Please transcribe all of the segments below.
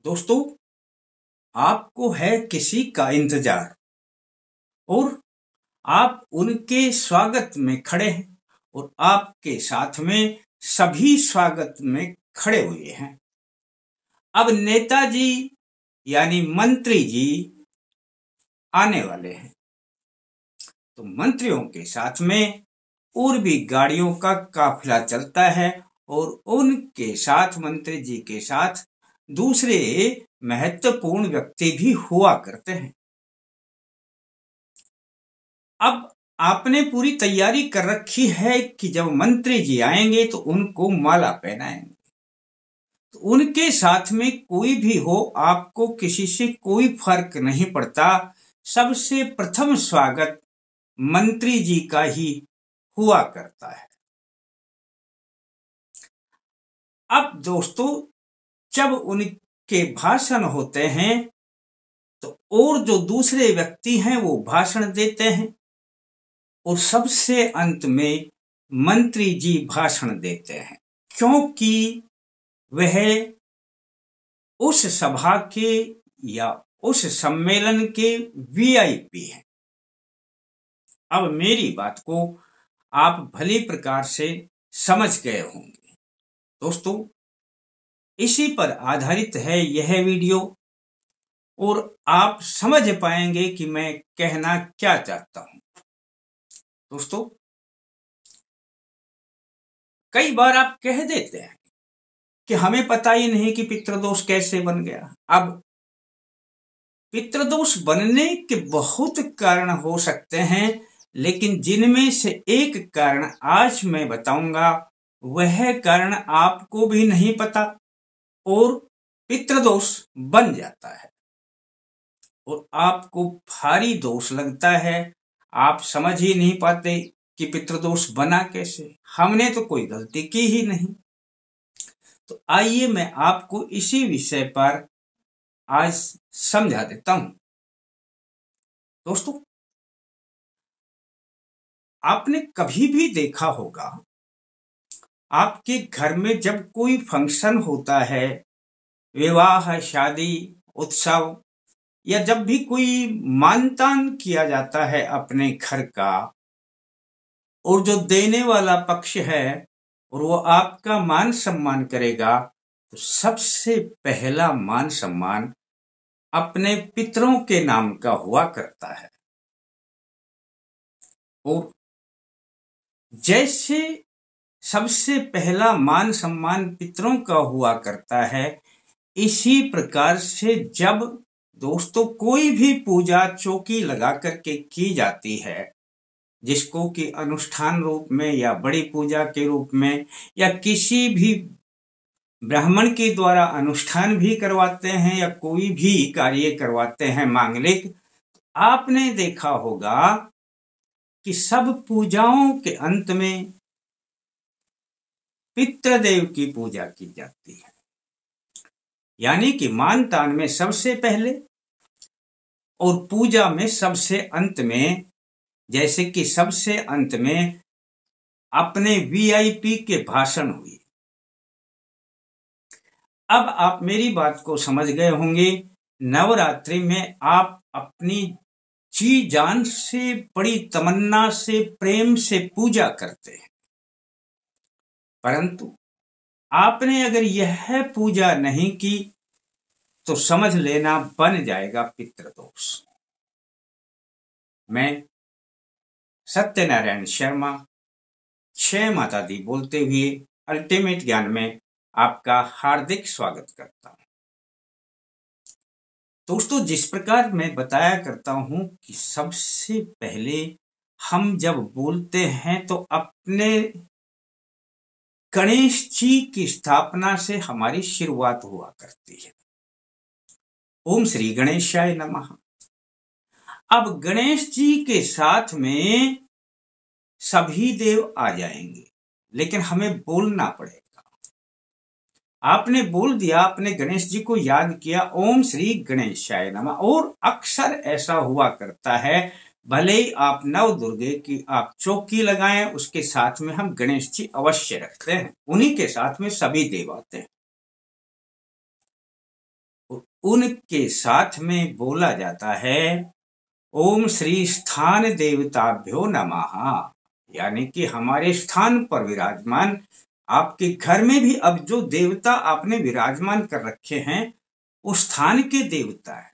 दोस्तों, आपको है किसी का इंतजार और आप उनके स्वागत में खड़े हैं और आपके साथ में सभी स्वागत में खड़े हुए हैं। अब नेताजी यानी मंत्री जी आने वाले हैं, तो मंत्रियों के साथ में और भी गाड़ियों का काफिला चलता है और उनके साथ मंत्री जी के साथ दूसरे महत्वपूर्ण व्यक्ति भी हुआ करते हैं। अब आपने पूरी तैयारी कर रखी है कि जब मंत्री जी आएंगे तो उनको माला पहनाएंगे। तो उनके साथ में कोई भी हो, आपको किसी से कोई फर्क नहीं पड़ता, सबसे प्रथम स्वागत मंत्री जी का ही हुआ करता है। अब दोस्तों, जब उनके भाषण होते हैं तो और जो दूसरे व्यक्ति हैं वो भाषण देते हैं और सबसे अंत में मंत्री जी भाषण देते हैं, क्योंकि वह उस सभा के या उस सम्मेलन के वीआईपी हैं। अब मेरी बात को आप भली प्रकार से समझ गए होंगे। दोस्तों, इसी पर आधारित है यह वीडियो और आप समझ पाएंगे कि मैं कहना क्या चाहता हूं। दोस्तों, कई बार आप कह देते हैं कि हमें पता ही नहीं कि पितृदोष कैसे बन गया। अब पितृदोष बनने के बहुत कारण हो सकते हैं, लेकिन जिनमें से एक कारण आज मैं बताऊंगा, वह कारण आपको भी नहीं पता और पितृदोष बन जाता है और आपको भारी दोष लगता है। आप समझ ही नहीं पाते कि पितृदोष बना कैसे, हमने तो कोई गलती की ही नहीं। तो आइए मैं आपको इसी विषय पर आज समझा देता हूं। दोस्तों, आपने कभी भी देखा होगा, आपके घर में जब कोई फंक्शन होता है, विवाह, शादी, उत्सव या जब भी कोई मानतान किया जाता है अपने घर का, और जो देने वाला पक्ष है और वो आपका मान सम्मान करेगा, तो सबसे पहला मान सम्मान अपने पितरों के नाम का हुआ करता है। और जैसे सबसे पहला मान सम्मान पितरों का हुआ करता है, इसी प्रकार से जब दोस्तों कोई भी पूजा चौकी लगा करके की जाती है, जिसको कि अनुष्ठान रूप में या बड़ी पूजा के रूप में या किसी भी ब्राह्मण के द्वारा अनुष्ठान भी करवाते हैं या कोई भी कार्य करवाते हैं मांगलिक, आपने देखा होगा कि सब पूजाओं के अंत में पितृदेव की पूजा की जाती है। यानी कि मानतान में सबसे पहले और पूजा में सबसे अंत में, जैसे कि सबसे अंत में अपने वीआईपी के भाषण हुए। अब आप मेरी बात को समझ गए होंगे। नवरात्रि में आप अपनी जी जान से, बड़ी तमन्ना से, प्रेम से पूजा करते हैं, परंतु आपने अगर यह पूजा नहीं की तो समझ लेना बन जाएगा पितृदोष। मैं सत्यनारायण शर्मा, जय माता दी बोलते हुए अल्टीमेट ज्ञान में आपका हार्दिक स्वागत करता हूं। दोस्तों, जिस प्रकार मैं बताया करता हूं कि सबसे पहले हम जब बोलते हैं तो अपने गणेश जी की स्थापना से हमारी शुरुआत हुआ करती है। ओम श्री गणेशाय नमः। अब गणेश जी के साथ में सभी देव आ जाएंगे, लेकिन हमें बोलना पड़ेगा। आपने बोल दिया, आपने गणेश जी को याद किया, ओम श्री गणेशाय नमः, और अक्सर ऐसा हुआ करता है, भले ही आप नव दुर्गे की आप चौकी लगाएं, उसके साथ में हम गणेश जी अवश्य रखते हैं, उन्हीं के साथ में सभी देव आते हैं। उनके साथ में बोला जाता है ओम श्री स्थान देवताभ्यो नमः, यानी कि हमारे स्थान पर विराजमान, आपके घर में भी अब जो देवता आपने विराजमान कर रखे हैं उस स्थान के देवता है।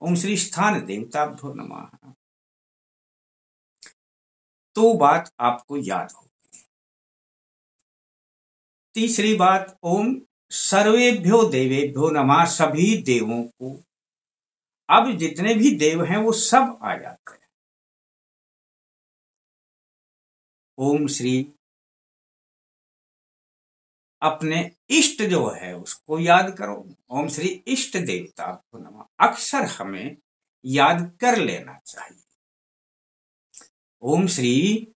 ओम श्री स्थान देवताभ्यो नमः। तो बात आपको याद हो। तीसरी बात, ओम सर्वेभ्यो देवेभ्यो नमः, सभी देवों को, अब जितने भी देव हैं वो सब आ जाते हैं। ओम श्री, अपने इष्ट जो है उसको याद करो। ओम श्री इष्ट देवता को नमः, अक्सर हमें याद कर लेना चाहिए। ओम श्री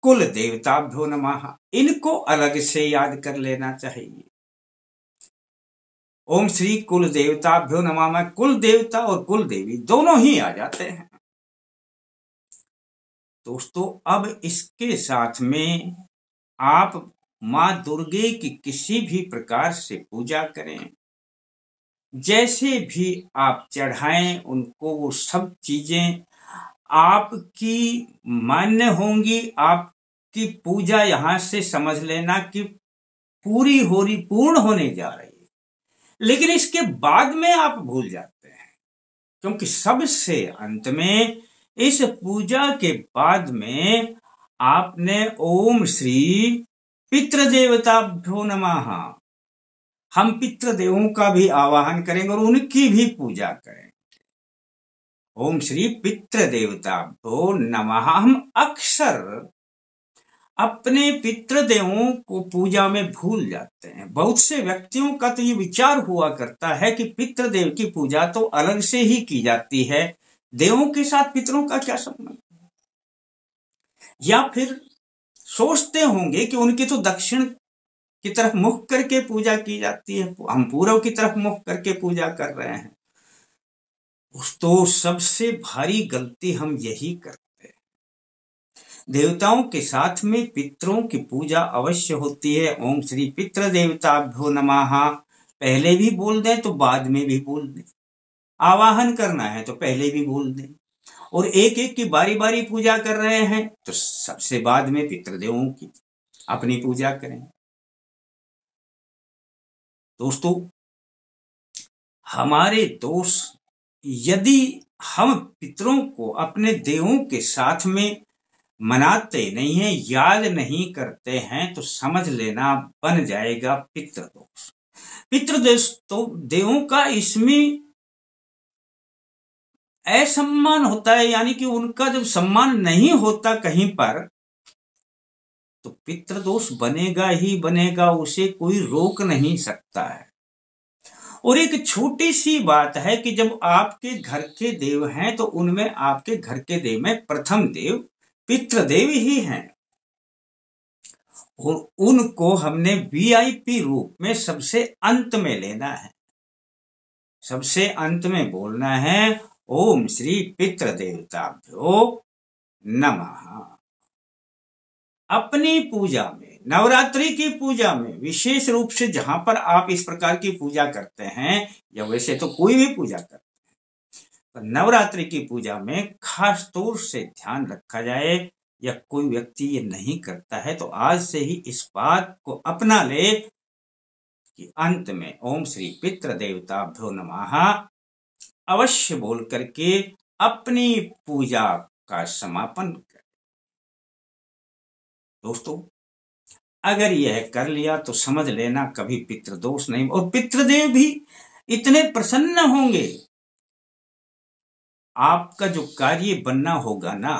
कुल देवताभ्यो नमः, इनको अलग से याद कर लेना चाहिए। ओम श्री कुल देवताभ्यो नमः में कुल देवता और कुल देवी दोनों ही आ जाते हैं। दोस्तों, अब इसके साथ में आप मां दुर्गे की किसी भी प्रकार से पूजा करें, जैसे भी आप चढ़ाएं उनको, वो सब चीजें आपकी मान्य होंगी। आपकी पूजा यहां से समझ लेना कि पूर्ण होने जा रही है। लेकिन इसके बाद में आप भूल जाते हैं, क्योंकि सबसे अंत में इस पूजा के बाद में आपने ओम श्री पितृदेवताभ्यो नमः, हम पितृदेवों का भी आवाहन करेंगे और उनकी भी पूजा करेंगे। ओम श्री पितृदेवताभ्यो नमः। हम अक्सर अपने पितृदेवों को पूजा में भूल जाते हैं। बहुत से व्यक्तियों का तो ये विचार हुआ करता है कि पितृदेव की पूजा तो अलग से ही की जाती है, देवों के साथ पितरों का क्या संबंध। या फिर सोचते होंगे कि उनकी तो दक्षिण की तरफ मुख करके पूजा की जाती है, हम पूर्व की तरफ मुख करके पूजा कर रहे हैं। तो सबसे भारी गलती हम यही करते हैं। देवताओं के साथ में पितरों की पूजा अवश्य होती है। ओम श्री पितृदेवताभ्यो नमः पहले भी बोल दें तो बाद में भी बोल दें, आवाहन करना है तो पहले भी बोल दें, और एक एक की बारी बारी पूजा कर रहे हैं तो सबसे बाद में पितृदेवों की अपनी पूजा करें। दोस्तों, हमारे दोष, यदि हम पितरों को अपने देवों के साथ में मनाते नहीं हैं, याद नहीं करते हैं, तो समझ लेना बन जाएगा पितृदोष। पितृदोष तो देवों का इसमें असम्मान होता है, यानी कि उनका जब सम्मान नहीं होता कहीं पर तो पितृदोष बनेगा ही बनेगा, उसे कोई रोक नहीं सकता है। और एक छोटी सी बात है कि जब आपके घर के देव हैं तो उनमें आपके घर के देव में प्रथम देव पितृदेव ही हैं, और उनको हमने वीआईपी रूप में सबसे अंत में लेना है, सबसे अंत में बोलना है ओम श्री पितृदेवताभ्यो नमः। अपनी पूजा में, नवरात्रि की पूजा में विशेष रूप से जहां पर आप इस प्रकार की पूजा करते हैं, या वैसे तो कोई भी पूजा करते हैं, पर नवरात्रि की पूजा में खास तौर से ध्यान रखा जाए, या कोई व्यक्ति ये नहीं करता है तो आज से ही इस बात को अपना ले कि अंत में ओम श्री पितृदेवताभ्यो नमः अवश्य बोल करके अपनी पूजा का समापन करें। दोस्तों, अगर यह कर लिया तो समझ लेना कभी पितृदोष नहीं, और पितृदेव भी इतने प्रसन्न होंगे, आपका जो कार्य बनना होगा ना,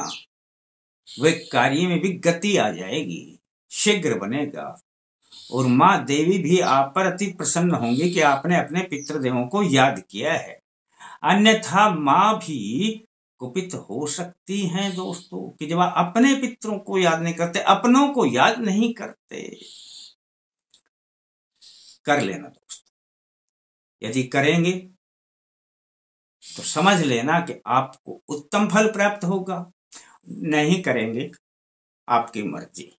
वह कार्य में भी गति आ जाएगी, शीघ्र बनेगा, और मां देवी भी आप पर अति प्रसन्न होंगी कि आपने अपने पितृदेवों को याद किया है। अन्यथा मां भी कुपित हो सकती हैं दोस्तों, कि जब आप अपने पितरों को याद नहीं करते, अपनों को याद नहीं करते। कर लेना दोस्तों, यदि करेंगे तो समझ लेना कि आपको उत्तम फल प्राप्त होगा, नहीं करेंगे आपकी मर्जी।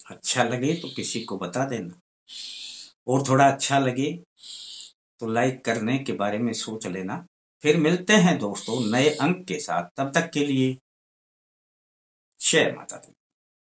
अच्छा लगे तो किसी को बता देना, और थोड़ा अच्छा लगे तो लाइक करने के बारे में सोच लेना। फिर मिलते हैं दोस्तों नए अंक के साथ, तब तक के लिए जय माता दी।